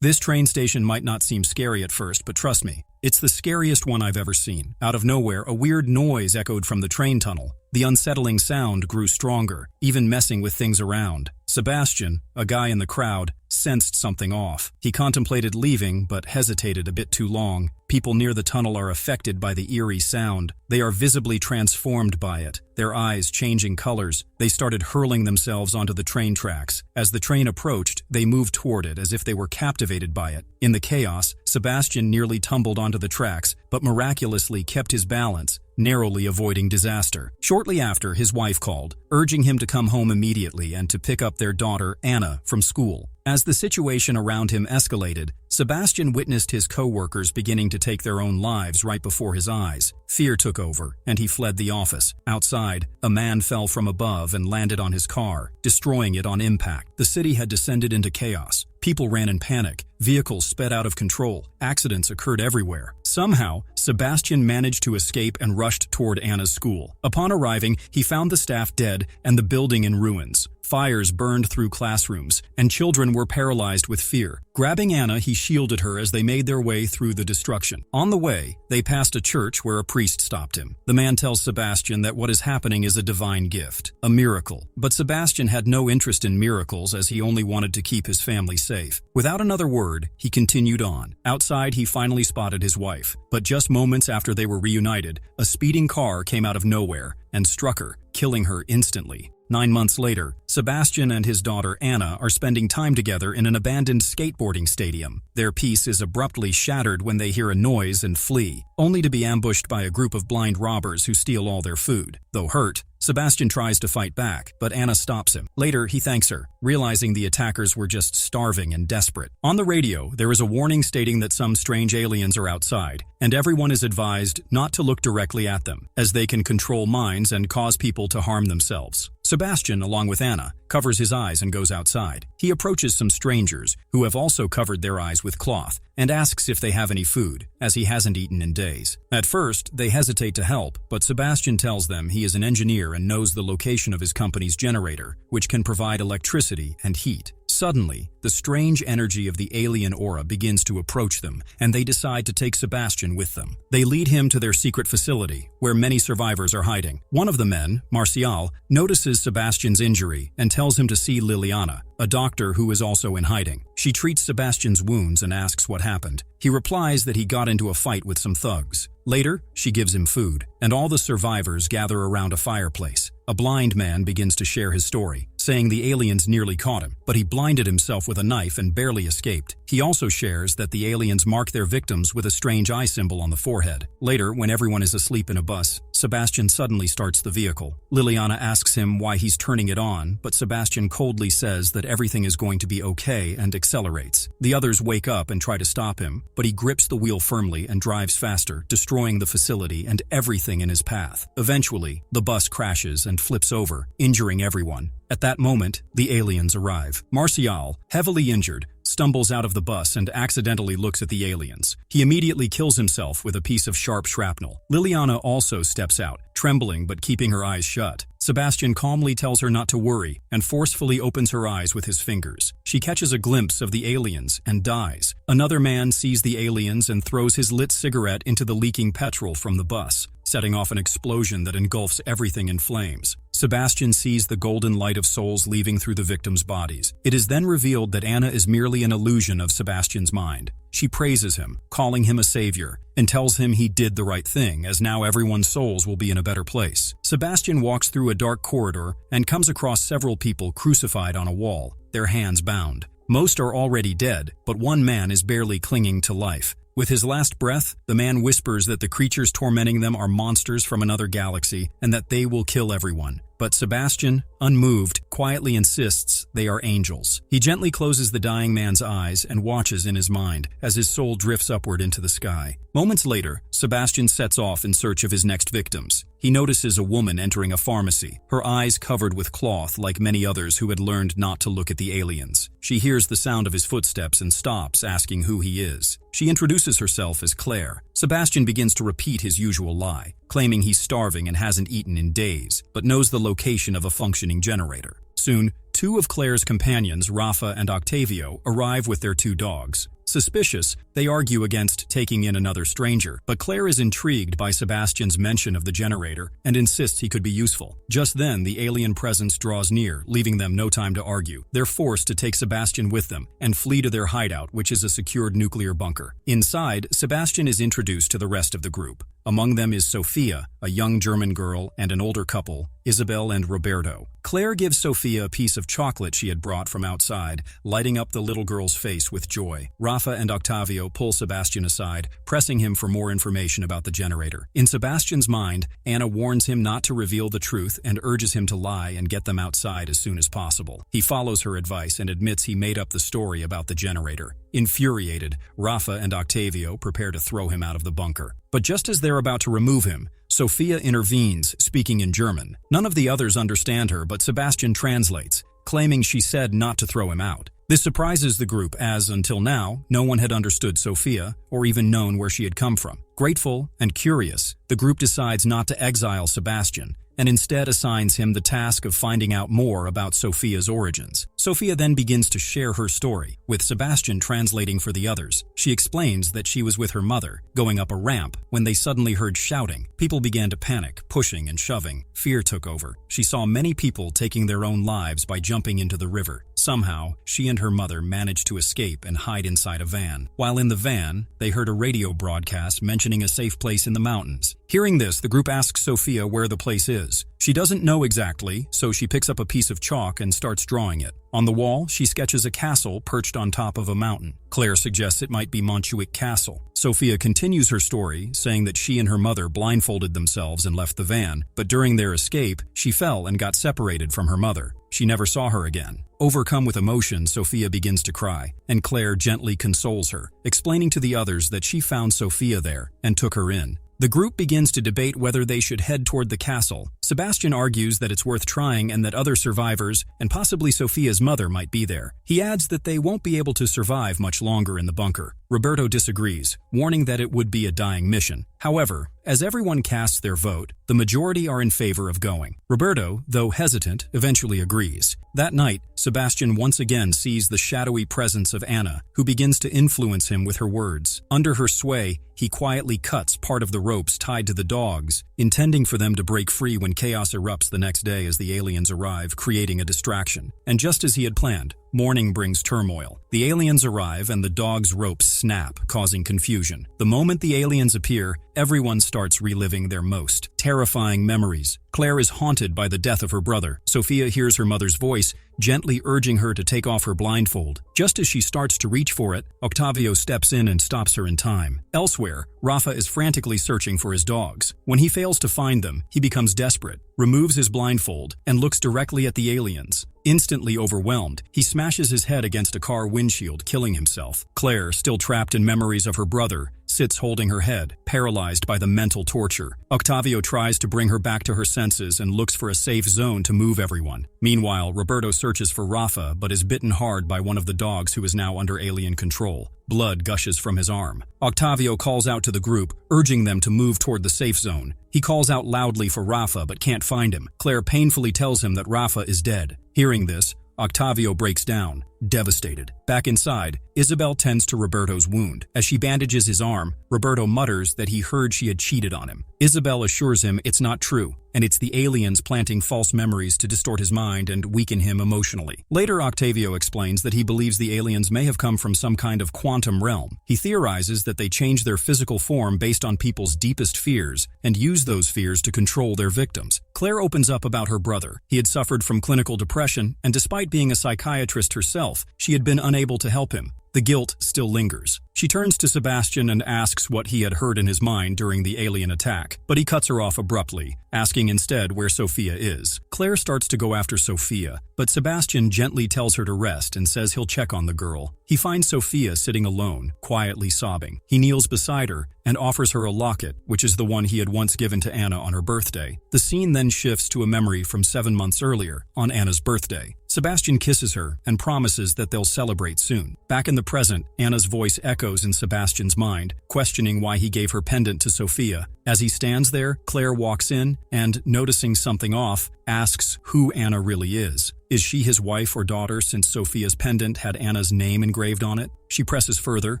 This train station might not seem scary at first, but trust me, it's the scariest one I've ever seen. Out of nowhere, a weird noise echoed from the train tunnel. The unsettling sound grew stronger, even messing with things around. Sebastian, a guy in the crowd, sensed something off. He contemplated leaving, but hesitated a bit too long. People near the tunnel are affected by the eerie sound. They are visibly transformed by it, their eyes changing colors. They started hurling themselves onto the train tracks. As the train approached, they moved toward it as if they were captivated by it. In the chaos, Sebastian nearly tumbled onto the tracks, but miraculously kept his balance, narrowly avoiding disaster. Shortly after, his wife called, urging him to come home immediately and to pick up their daughter, Anna, from school. As the situation around him escalated, Sebastian witnessed his co-workers beginning to take their own lives right before his eyes. Fear took over, and he fled the office. Outside, a man fell from above and landed on his car, destroying it on impact. The city had descended into chaos. People ran in panic. Vehicles sped out of control. Accidents occurred everywhere. Somehow, Sebastian managed to escape and rushed toward Anna's school. Upon arriving, he found the staff dead and the building in ruins. Fires burned through classrooms, and children were paralyzed with fear. Grabbing Anna, he shielded her as they made their way through the destruction. On the way, they passed a church where a priest stopped him. The man tells Sebastian that what is happening is a divine gift, a miracle. But Sebastian had no interest in miracles as he only wanted to keep his family safe. Without another word, he continued on. Outside, he finally spotted his wife. But just moments after they were reunited, a speeding car came out of nowhere and struck her, killing her instantly. 9 months later, Sebastian and his daughter Anna are spending time together in an abandoned skateboarding stadium. Their peace is abruptly shattered when they hear a noise and flee, only to be ambushed by a group of blind robbers who steal all their food. Though hurt, Sebastian tries to fight back, but Anna stops him. Later, he thanks her, realizing the attackers were just starving and desperate. On the radio, there is a warning stating that some strange aliens are outside, and everyone is advised not to look directly at them, as they can control minds and cause people to harm themselves. Sebastian, along with Anna, covers his eyes and goes outside. He approaches some strangers, who have also covered their eyes with cloth, and asks if they have any food, as he hasn't eaten in days. At first, they hesitate to help, but Sebastian tells them he is an engineer and knows the location of his company's generator, which can provide electricity and heat. Suddenly, the strange energy of the alien aura begins to approach them, and they decide to take Sebastian with them. They lead him to their secret facility, where many survivors are hiding. One of the men, Martial, notices Sebastian's injury and tells him to see Liliana, a doctor who is also in hiding. She treats Sebastian's wounds and asks what happened. He replies that he got into a fight with some thugs. Later, she gives him food, and all the survivors gather around a fireplace. A blind man begins to share his story, saying the aliens nearly caught him, but he blinded himself with a knife and barely escaped. He also shares that the aliens mark their victims with a strange eye symbol on the forehead. Later, when everyone is asleep in a bus, Sebastian suddenly starts the vehicle. Liliana asks him why he's turning it on, but Sebastian coldly says that everything is going to be okay and accelerates. The others wake up and try to stop him, but he grips the wheel firmly and drives faster, destroying the facility and everything in his path. Eventually, the bus crashes and flips over, injuring everyone. At that moment, the aliens arrive. Martial, heavily injured, stumbles out of the bus and accidentally looks at the aliens. He immediately kills himself with a piece of sharp shrapnel. Liliana also steps out, trembling but keeping her eyes shut. Sebastian calmly tells her not to worry and forcefully opens her eyes with his fingers. She catches a glimpse of the aliens and dies. Another man sees the aliens and throws his lit cigarette into the leaking petrol from the bus, setting off an explosion that engulfs everything in flames. Sebastian sees the golden light of souls leaving through the victims' bodies. It is then revealed that Anna is merely an illusion of Sebastian's mind. She praises him, calling him a savior, and tells him he did the right thing, as now everyone's souls will be in a better place. Sebastian walks through a dark corridor and comes across several people crucified on a wall, their hands bound. Most are already dead, but one man is barely clinging to life. With his last breath, the man whispers that the creatures tormenting them are monsters from another galaxy and that they will kill everyone. But Sebastian, unmoved, quietly insists they are angels. He gently closes the dying man's eyes and watches in his mind as his soul drifts upward into the sky. Moments later, Sebastian sets off in search of his next victims. He notices a woman entering a pharmacy, her eyes covered with cloth like many others who had learned not to look at the aliens. She hears the sound of his footsteps and stops, asking who he is. She introduces herself as Claire. Sebastian begins to repeat his usual lie, claiming he's starving and hasn't eaten in days, but knows the location of a functioning generator. Soon, Two of Claire's companions, Rafa and Octavio, arrive with their two dogs. Suspicious, they argue against taking in another stranger, but Claire is intrigued by Sebastian's mention of the generator and insists he could be useful. Just then, the alien presence draws near, leaving them no time to argue. They're forced to take Sebastian with them and flee to their hideout, which is a secured nuclear bunker. Inside, Sebastian is introduced to the rest of the group. Among them is Sophia, a young German girl, and an older couple, Isabel and Roberto. Claire gives Sophia a piece of chocolate she had brought from outside, lighting up the little girl's face with joy. Rafa and Octavio pull Sebastian aside, pressing him for more information about the generator. In Sebastian's mind, Anna warns him not to reveal the truth and urges him to lie and get them outside as soon as possible. He follows her advice and admits he made up the story about the generator. Infuriated, Rafa and Octavio prepare to throw him out of the bunker. But just as they're about to remove him, Sophia intervenes, speaking in German. None of the others understand her, but Sebastian translates, claiming she said not to throw him out. This surprises the group as, until now, no one had understood Sophia or even known where she had come from. Grateful and curious, the group decides not to exile Sebastian and instead assigns him the task of finding out more about Sophia's origins. Sophia then begins to share her story, with Sebastian translating for the others. She explains that she was with her mother, going up a ramp, when they suddenly heard shouting. People began to panic, pushing and shoving. Fear took over. She saw many people taking their own lives by jumping into the river. Somehow, she and her mother managed to escape and hide inside a van. While in the van, they heard a radio broadcast mentioning a safe place in the mountains. Hearing this, the group asks Sophia where the place is. She doesn't know exactly, so she picks up a piece of chalk and starts drawing it. On the wall, she sketches a castle perched on top of a mountain. Claire suggests it might be Montjuic Castle. Sophia continues her story, saying that she and her mother blindfolded themselves and left the van, but during their escape, she fell and got separated from her mother. She never saw her again. Overcome with emotion, Sophia begins to cry, and Claire gently consoles her, explaining to the others that she found Sophia there and took her in. The group begins to debate whether they should head toward the castle. Sebastian argues that it's worth trying and that other survivors, and possibly Sophia's mother, might be there. He adds that they won't be able to survive much longer in the bunker. Roberto disagrees, warning that it would be a dying mission. However, as everyone casts their vote, the majority are in favor of going. Roberto, though hesitant, eventually agrees. That night, Sebastian once again sees the shadowy presence of Anna, who begins to influence him with her words. Under her sway, he quietly cuts part of the ropes tied to the dogs, intending for them to break free when chaos erupts the next day as the aliens arrive, creating a distraction. And just as he had planned, morning brings turmoil. The aliens arrive and the dogs' ropes snap, causing confusion. The moment the aliens appear, everyone starts reliving their most terrifying memories. Claire is haunted by the death of her brother. Sophia hears her mother's voice, gently urging her to take off her blindfold. Just as she starts to reach for it, Octavio steps in and stops her in time. Elsewhere, Rafa is frantically searching for his dogs. When he fails to find them, he becomes desperate, removes his blindfold, and looks directly at the aliens. Instantly overwhelmed, he smashes his head against a car windshield, killing himself. Claire, still trapped in memories of her brother, sits holding her head, paralyzed by the mental torture. Octavio tries to bring her back to her senses and looks for a safe zone to move everyone. Meanwhile, Roberto searches for Rafa but is bitten hard by one of the dogs who is now under alien control. Blood gushes from his arm. Octavio calls out to the group, urging them to move toward the safe zone. He calls out loudly for Rafa but can't find him. Claire painfully tells him that Rafa is dead. Hearing this, Octavio breaks down, devastated. Back inside, Isabel tends to Roberto's wound. As she bandages his arm, Roberto mutters that he heard she had cheated on him. Isabel assures him it's not true, and it's the aliens planting false memories to distort his mind and weaken him emotionally. Later, Octavio explains that he believes the aliens may have come from some kind of quantum realm. He theorizes that they change their physical form based on people's deepest fears and use those fears to control their victims. Claire opens up about her brother. He had suffered from clinical depression, and despite being a psychiatrist herself, she had been unable to help him. The guilt still lingers. She turns to Sebastian and asks what he had heard in his mind during the alien attack, but he cuts her off abruptly, asking instead where Sophia is. Claire starts to go after Sophia, but Sebastian gently tells her to rest and says he'll check on the girl. He finds Sophia sitting alone, quietly sobbing. He kneels beside her and offers her a locket, which is the one he had once given to Anna on her birthday. The scene then shifts to a memory from 7 months earlier, on Anna's birthday. Sebastian kisses her and promises that they'll celebrate soon. Back in the present, Anna's voice echoes in Sebastian's mind, questioning why he gave her pendant to Sophia. As he stands there, Claire walks in and, noticing something off, asks who Anna really is. Is she his wife or daughter since Sophia's pendant had Anna's name engraved on it? She presses further,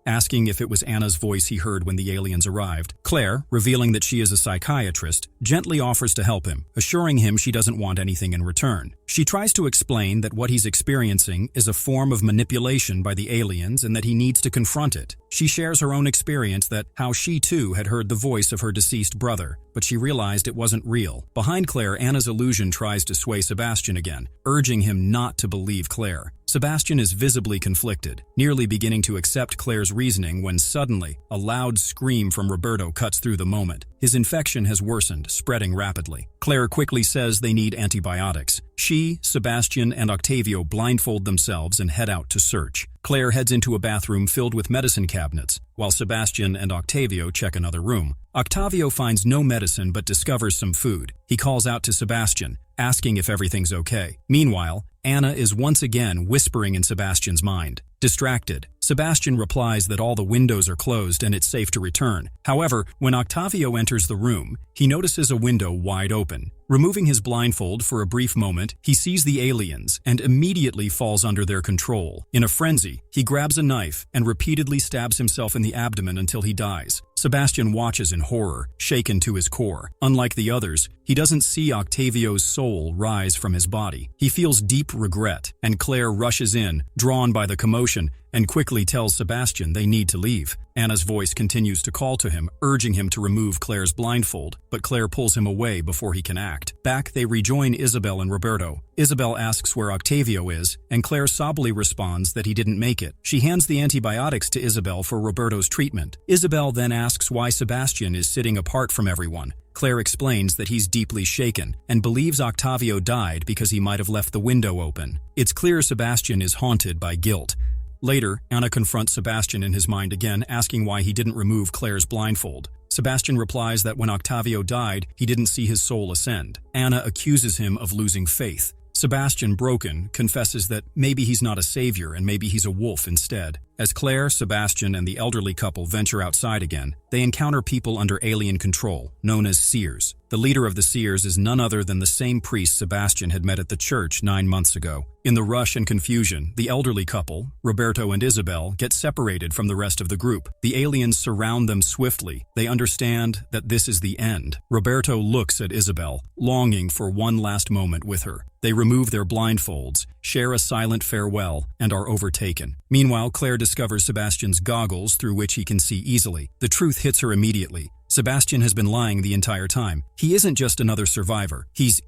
asking if it was Anna's voice he heard when the aliens arrived. Claire, revealing that she is a psychiatrist, gently offers to help him, assuring him she doesn't want anything in return. She tries to explain that what he's experiencing is a form of manipulation by the aliens and that he needs to confront it. She shares her own experience that how she too had heard the voice of her deceased brother, but she realized it wasn't real. Behind Claire, Anna's illusion tries to sway Sebastian again, urging him not to believe Claire. Sebastian is visibly conflicted, nearly beginning to accept Claire's reasoning when suddenly, a loud scream from Roberto cuts through the moment. His infection has worsened, spreading rapidly. Claire quickly says they need antibiotics. She, Sebastian, and Octavio blindfold themselves and head out to search. Claire heads into a bathroom filled with medicine cabinets, while Sebastian and Octavio check another room. Octavio finds no medicine but discovers some food. He calls out to Sebastian, asking if everything's okay. Meanwhile, Anna is once again whispering in Sebastian's mind. Distracted, Sebastian replies that all the windows are closed and it's safe to return. However, when Octavio enters the room, he notices a window wide open. Removing his blindfold for a brief moment, he sees the aliens and immediately falls under their control. In a frenzy, he grabs a knife and repeatedly stabs himself in the abdomen until he dies. Sebastian watches in horror, shaken to his core. Unlike the others, he doesn't see Octavio's soul rise from his body. He feels deep regret, and Claire rushes in, drawn by the commotion, and quickly tells Sebastian they need to leave. Anna's voice continues to call to him, urging him to remove Claire's blindfold, but Claire pulls him away before he can act. Back, they rejoin Isabel and Roberto. Isabel asks where Octavio is, and Claire sobbily responds that he didn't make it. She hands the antibiotics to Isabel for Roberto's treatment. Isabel then asks why Sebastian is sitting apart from everyone. Claire explains that he's deeply shaken and believes Octavio died because he might have left the window open. It's clear Sebastian is haunted by guilt. Later, Anna confronts Sebastian in his mind again, asking why he didn't remove Claire's blindfold. Sebastian replies that when Octavio died, he didn't see his soul ascend. Anna accuses him of losing faith. Sebastian, broken, confesses that maybe he's not a savior and maybe he's a wolf instead. As Claire, Sebastian, and the elderly couple venture outside again, they encounter people under alien control, known as Seers. The leader of the Seers is none other than the same priest Sebastian had met at the church 9 months ago. In the rush and confusion, the elderly couple, Roberto and Isabel, get separated from the rest of the group. The aliens surround them swiftly. They understand that this is the end. Roberto looks at Isabel, longing for one last moment with her. They remove their blindfolds, share a silent farewell, and are overtaken. Meanwhile, Claire discovers Sebastian's goggles through which he can see easily. The truth hits her immediately. Sebastian has been lying the entire time. He isn't just another survivor. He's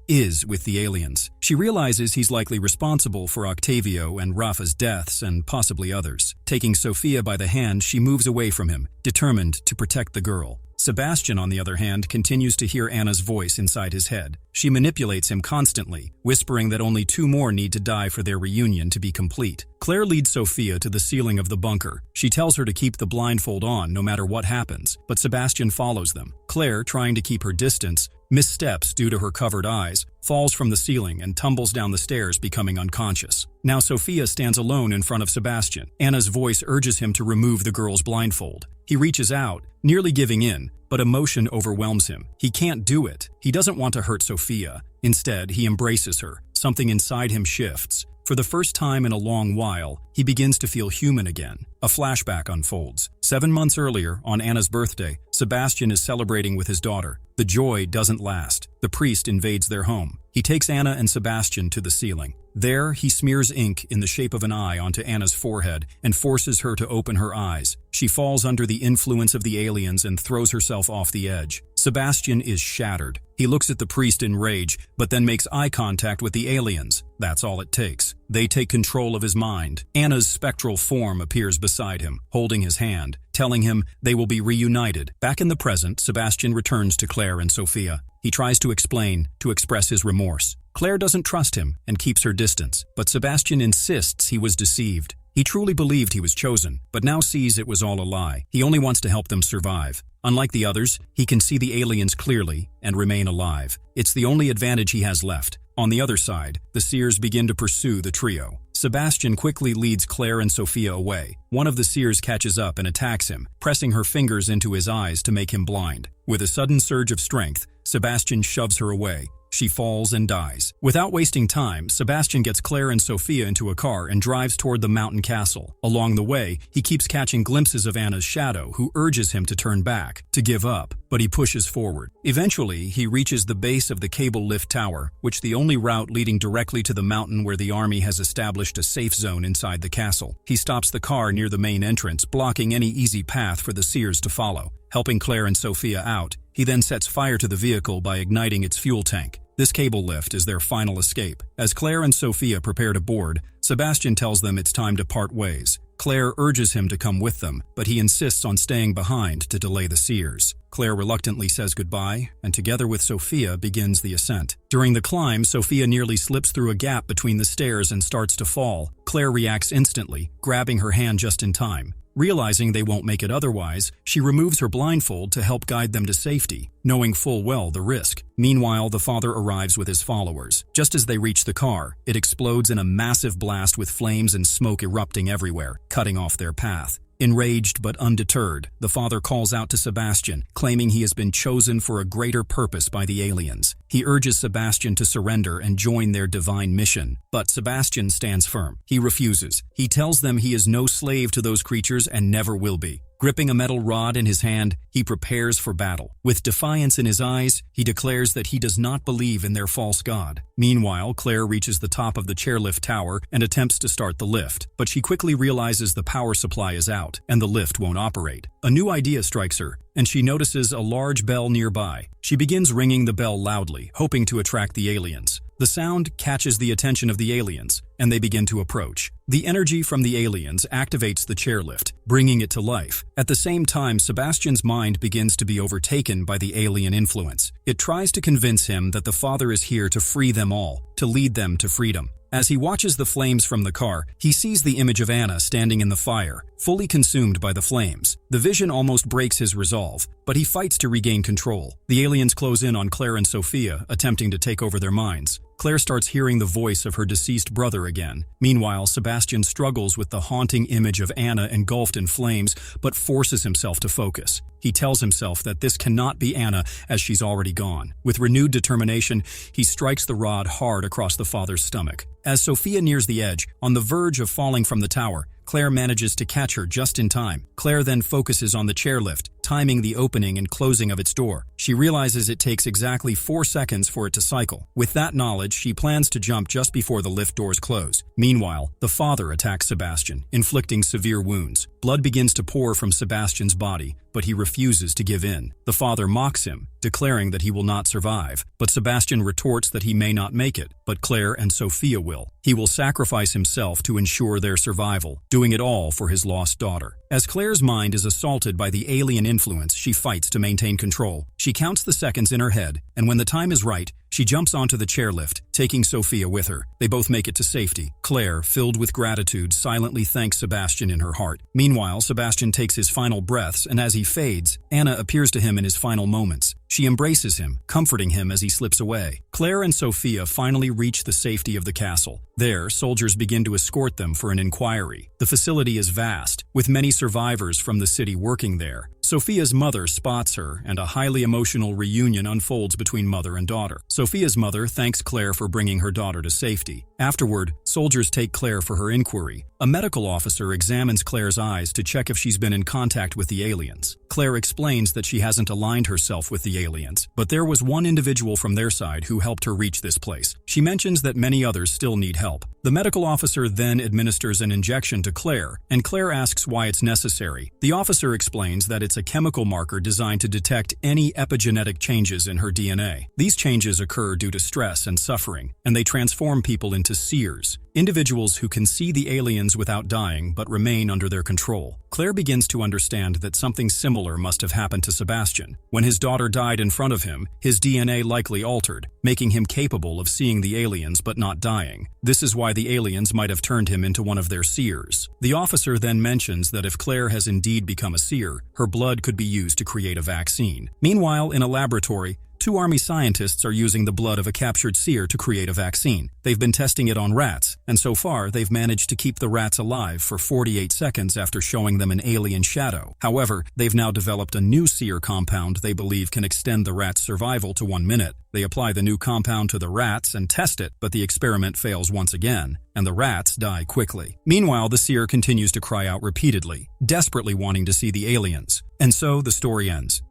with the aliens. She realizes he's likely responsible for Octavio and Rafa's deaths and possibly others. Taking Sophia by the hand, she moves away from him, determined to protect the girl. Sebastian, on the other hand, continues to hear Anna's voice inside his head. She manipulates him constantly, whispering that only 2 more need to die for their reunion to be complete. Claire leads Sophia to the ceiling of the bunker. She tells her to keep the blindfold on no matter what happens, but Sebastian follows them. Claire, trying to keep her distance, missteps due to her covered eyes, falls from the ceiling and tumbles down the stairs, becoming unconscious. Now Sophia stands alone in front of Sebastian. Anna's voice urges him to remove the girl's blindfold. He reaches out, nearly giving in, but emotion overwhelms him. He can't do it. He doesn't want to hurt Sophia. Instead, he embraces her. Something inside him shifts. For the first time in a long while, he begins to feel human again. A flashback unfolds. 7 months earlier, on Anna's birthday, Sebastian is celebrating with his daughter. The joy doesn't last. The priest invades their home. He takes Anna and Sebastian to the ceiling. There, he smears ink in the shape of an eye onto Anna's forehead and forces her to open her eyes. She falls under the influence of the aliens and throws herself off the edge. Sebastian is shattered. He looks at the priest in rage, but then makes eye contact with the aliens. That's all it takes. They take control of his mind. Anna's spectral form appears beside him, holding his hand, telling him they will be reunited. Back in the present, Sebastian returns to Claire and Sophia. He tries to explain, to express his remorse. Claire doesn't trust him and keeps her distance, but Sebastian insists he was deceived. He truly believed he was chosen, but now sees it was all a lie. He only wants to help them survive. Unlike the others, he can see the aliens clearly and remain alive. It's the only advantage he has left. On the other side, the Seers begin to pursue the trio. Sebastian quickly leads Claire and Sophia away. One of the Seers catches up and attacks him, pressing her fingers into his eyes to make him blind. With a sudden surge of strength, Sebastian shoves her away. She falls and dies. Without wasting time, Sebastian gets Claire and Sophia into a car and drives toward the mountain castle. Along the way, he keeps catching glimpses of Anna's shadow, who urges him to turn back, to give up, but he pushes forward. Eventually, he reaches the base of the cable lift tower, which the only route leading directly to the mountain where the army has established a safe zone inside the castle. He stops the car near the main entrance, blocking any easy path for the seers to follow. Helping Claire and Sophia out, he then sets fire to the vehicle by igniting its fuel tank. This cable lift is their final escape. As Claire and Sophia prepare to board, Sebastian tells them it's time to part ways. Claire urges him to come with them, but he insists on staying behind to delay the seers. Claire reluctantly says goodbye, and together with Sophia begins the ascent. During the climb, Sophia nearly slips through a gap between the stairs and starts to fall. Claire reacts instantly, grabbing her hand just in time. Realizing they won't make it otherwise, she removes her blindfold to help guide them to safety, knowing full well the risk. Meanwhile, the father arrives with his followers. Just as they reach the car, it explodes in a massive blast with flames and smoke erupting everywhere, cutting off their path. Enraged but undeterred, the father calls out to Sebastian, claiming he has been chosen for a greater purpose by the aliens. He urges Sebastian to surrender and join their divine mission, but Sebastian stands firm. He refuses. He tells them he is no slave to those creatures and never will be. Gripping a metal rod in his hand, he prepares for battle. With defiance in his eyes, he declares that he does not believe in their false god. Meanwhile, Claire reaches the top of the chairlift tower and attempts to start the lift, but she quickly realizes the power supply is out and the lift won't operate. A new idea strikes her, and she notices a large bell nearby. She begins ringing the bell loudly, hoping to attract the aliens. The sound catches the attention of the aliens, and they begin to approach. The energy from the aliens activates the chairlift, bringing it to life. At the same time, Sebastian's mind begins to be overtaken by the alien influence. It tries to convince him that the father is here to free them all, to lead them to freedom. As he watches the flames from the car, he sees the image of Anna standing in the fire, fully consumed by the flames. The vision almost breaks his resolve, but he fights to regain control. The aliens close in on Claire and Sophia, attempting to take over their minds. Claire starts hearing the voice of her deceased brother again. Meanwhile, Sebastian struggles with the haunting image of Anna engulfed in flames, but forces himself to focus. He tells himself that this cannot be Anna, as she's already gone. With renewed determination, he strikes the rod hard across the father's stomach. As Sophia nears the edge, on the verge of falling from the tower, Claire manages to catch her just in time. Claire then focuses on the chairlift, timing the opening and closing of its door. She realizes it takes exactly 4 seconds for it to cycle. With that knowledge, she plans to jump just before the lift doors close. Meanwhile, the father attacks Sebastian, inflicting severe wounds. Blood begins to pour from Sebastian's body, but he refuses to give in. The father mocks him, declaring that he will not survive, but Sebastian retorts that he may not make it, but Claire and Sophia will. He will sacrifice himself to ensure their survival, doing it all for his lost daughter. As Claire's mind is assaulted by the alien influence, she fights to maintain control. She counts the seconds in her head, and when the time is right, she jumps onto the chairlift, taking Sophia with her. They both make it to safety. Claire, filled with gratitude, silently thanks Sebastian in her heart. Meanwhile, Sebastian takes his final breaths, and as he fades, Anna appears to him in his final moments. She embraces him, comforting him as he slips away. Claire and Sophia finally reach the safety of the castle. There, soldiers begin to escort them for an inquiry. The facility is vast, with many survivors from the city working there. Sophia's mother spots her, and a highly emotional reunion unfolds between mother and daughter. Sophia's mother thanks Claire for bringing her daughter to safety. Afterward, soldiers take Claire for her inquiry. A medical officer examines Claire's eyes to check if she's been in contact with the aliens. Claire explains that she hasn't aligned herself with the aliens, but there was one individual from their side who helped her reach this place. She mentions that many others still need help. The medical officer then administers an injection to Claire, and Claire asks why it's necessary. The officer explains that it's a chemical marker designed to detect any epigenetic changes in her DNA. These changes occur due to stress and suffering, and they transform people into seers, individuals who can see the aliens without dying but remain under their control. Claire begins to understand that something similar must have happened to Sebastian. When his daughter died in front of him, his DNA likely altered, making him capable of seeing the aliens but not dying. This is why the aliens might have turned him into one of their seers. The officer then mentions that if Claire has indeed become a seer, her blood could be used to create a vaccine. Meanwhile, in a laboratory, two Army scientists are using the blood of a captured seer to create a vaccine. They've been testing it on rats, and so far they've managed to keep the rats alive for 48 seconds after showing them an alien shadow. However, they've now developed a new seer compound they believe can extend the rat's survival to 1 minute. They apply the new compound to the rats and test it, but the experiment fails once again, and the rats die quickly. Meanwhile, the seer continues to cry out repeatedly, desperately wanting to see the aliens. And so the story ends.